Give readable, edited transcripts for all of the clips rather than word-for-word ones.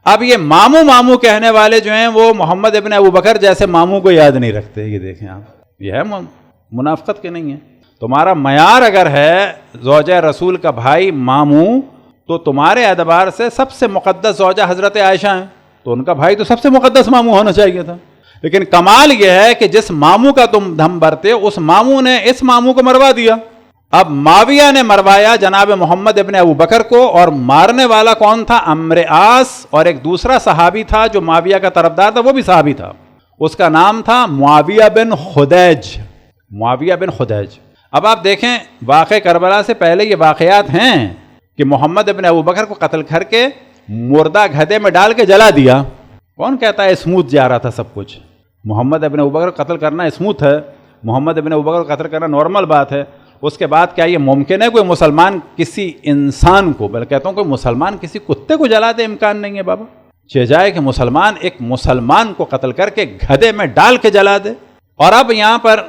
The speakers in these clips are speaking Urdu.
اب یہ ماموں ماموں کہنے والے جو ہیں وہ محمد ابن ابو بکر جیسے ماموں کو یاد نہیں رکھتے. یہ دیکھیں آپ، یہ ہے منافقت کے نہیں ہے. تمہارا معیار اگر ہے زوجہ رسول کا بھائی ماموں، تو تمہارے اعتبار سے سب سے مقدس زوجہ حضرت عائشہ ہیں، تو ان کا بھائی تو سب سے مقدس ماموں ہونا چاہیے تھا. لیکن کمال یہ ہے کہ جس ماموں کا تم دم برتے اس ماموں نے اس ماموں کو مروا دیا. اب معاویہ نے مروایا جناب محمد ابن ابو بکر کو، اور مارنے والا کون تھا؟ عمرو عاص، اور ایک دوسرا صحابی تھا جو معاویہ کا طرفدار تھا، وہ بھی صحابی تھا، اس کا نام تھا معاویہ بن خدیج. معاویہ بن خدیج. اب آپ دیکھیں واقع کربلا سے پہلے یہ واقعات ہیں کہ محمد ابن ابو بکر کو قتل کر کے مردہ گدھے میں ڈال کے جلا دیا. کون کہتا ہے اسموتھ جا رہا تھا سب کچھ؟ محمد ابن ابو بکر کو قتل کرنا اسموتھ ہے؟ محمد ابن ابو بکر کو قتل کرنا نارمل بات ہے. اس کے بعد کیا یہ ممکن ہے کوئی مسلمان کسی انسان کو، بلکہ کہتا ہوں کوئی مسلمان کسی کتے کو جلا دے؟ امکان نہیں ہے بابا. جائے کہ مسلمان ایک مسلمان کو قتل کر کے گدھے میں ڈال کے جلا دے. اور اب یہاں پر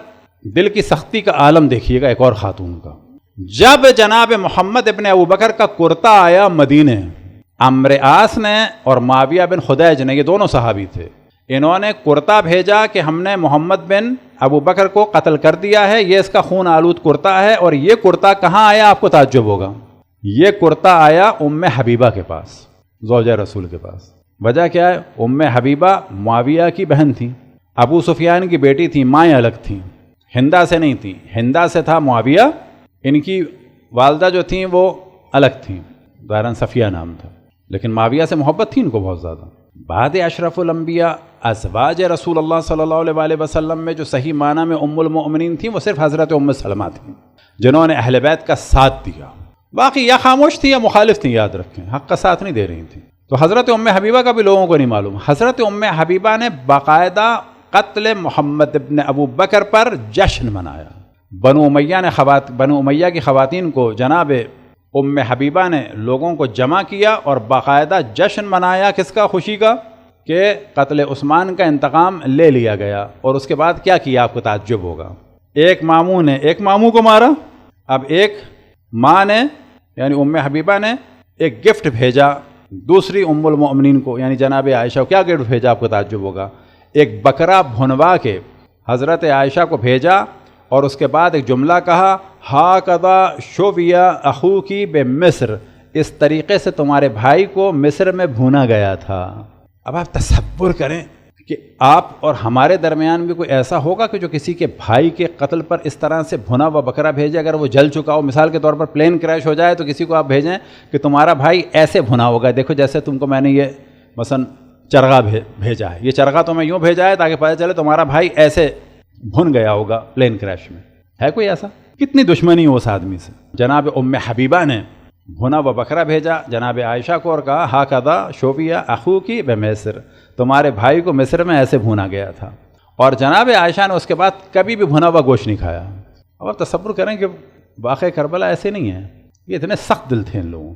دل کی سختی کا عالم دیکھیے گا ایک اور خاتون کا. جب جناب محمد ابن ابو بکر کا کرتا آیا مدینے، عمرو عاص نے اور معاویہ بن خدیج نے، یہ دونوں صحابی تھے، انہوں نے کرتا بھیجا کہ ہم نے محمد بن ابو بکر کو قتل کر دیا ہے، یہ اس کا خون آلود کرتا ہے. اور یہ کرتا کہاں آیا؟ آپ کو تعجب ہوگا. یہ کرتا آیا ام حبیبہ کے پاس، زوجہ رسول کے پاس. وجہ کیا ہے؟ ام حبیبہ معاویہ کی بہن تھی، ابو سفیان کی بیٹی تھی، مائیں الگ تھیں، ہندا سے نہیں تھیں. ہندا سے تھا معاویہ، ان کی والدہ جو تھیں وہ الگ تھیں، ظاہراً صفیہ نام تھا، لیکن معاویہ سے محبت تھی ان کو بہت زیادہ. بعد اشرف الانبیاء ازواج رسول اللہ صلی اللہ علیہ وآلہ وسلم میں جو صحیح معنی میں ام المؤمنین تھیں وہ صرف حضرت ام سلمہ تھیں، جنہوں نے اہل بیت کا ساتھ دیا. باقی یا خاموش تھی یا مخالف تھیں، یاد رکھیں، حق کا ساتھ نہیں دے رہی تھیں. تو حضرت ام حبیبہ کا بھی لوگوں کو نہیں معلوم. حضرت ام حبیبہ نے باقاعدہ قتل محمد ابن ابو بکر پر جشن منایا. بنو امیہ کی خواتین کو جناب ام حبیبہ نے لوگوں کو جمع کیا اور باقاعدہ جشن منایا. کس کا؟ خوشی کا، کہ قتل عثمان کا انتقام لے لیا گیا. اور اس کے بعد کیا کیا آپ کو تعجب ہوگا. ایک ماموں نے ایک ماموں کو مارا. اب ایک ماں نے یعنی ام حبیبہ نے ایک گفٹ بھیجا دوسری ام المؤمنین کو یعنی جناب عائشہ کو. کیا گفٹ بھیجا آپ کو تعجب ہوگا. ایک بکرا بھنوا کے حضرت عائشہ کو بھیجا اور اس کے بعد ایک جملہ کہا، ہاکذا شویہ اخوکی بمصر، اس طریقے سے تمہارے بھائی کو مصر میں بھونا گیا تھا. اب آپ تصور کریں کہ آپ اور ہمارے درمیان بھی کوئی ایسا ہوگا کہ جو کسی کے بھائی کے قتل پر اس طرح سے بھنا ہوا بکرا بھیجے. اگر وہ جل چکا ہو، مثال کے طور پر پلین کریش ہو جائے تو کسی کو آپ بھیجیں کہ تمہارا بھائی ایسے بھنا ہوگا، دیکھو جیسے تم کو میں نے یہ مثلا چرغا بھیجا ہے، یہ چرغا تو میں یوں بھیجا ہے تاکہ پتہ چلے تمہارا بھائی ایسے بھن گیا ہوگا پلین کریش میں. ہے کوئی ایسا؟ کتنی دشمنی ہو اس آدمی سے. جناب ام حبیبہ نے بھنا ہوا بکرا بھیجا جناب عائشہ کو اور کہا، ہاکذا شویہ اخوکی بمصر، تمہارے بھائی کو مصر میں ایسے بھونا گیا تھا. اور جناب عائشہ نے اس کے بعد کبھی بھی بھنا ہوا گوشت نہیں کھایا. اب آپ تصور کریں کہ واقع کربلا ایسے نہیں ہے، یہ اتنے سخت دل تھے ان لوگوں.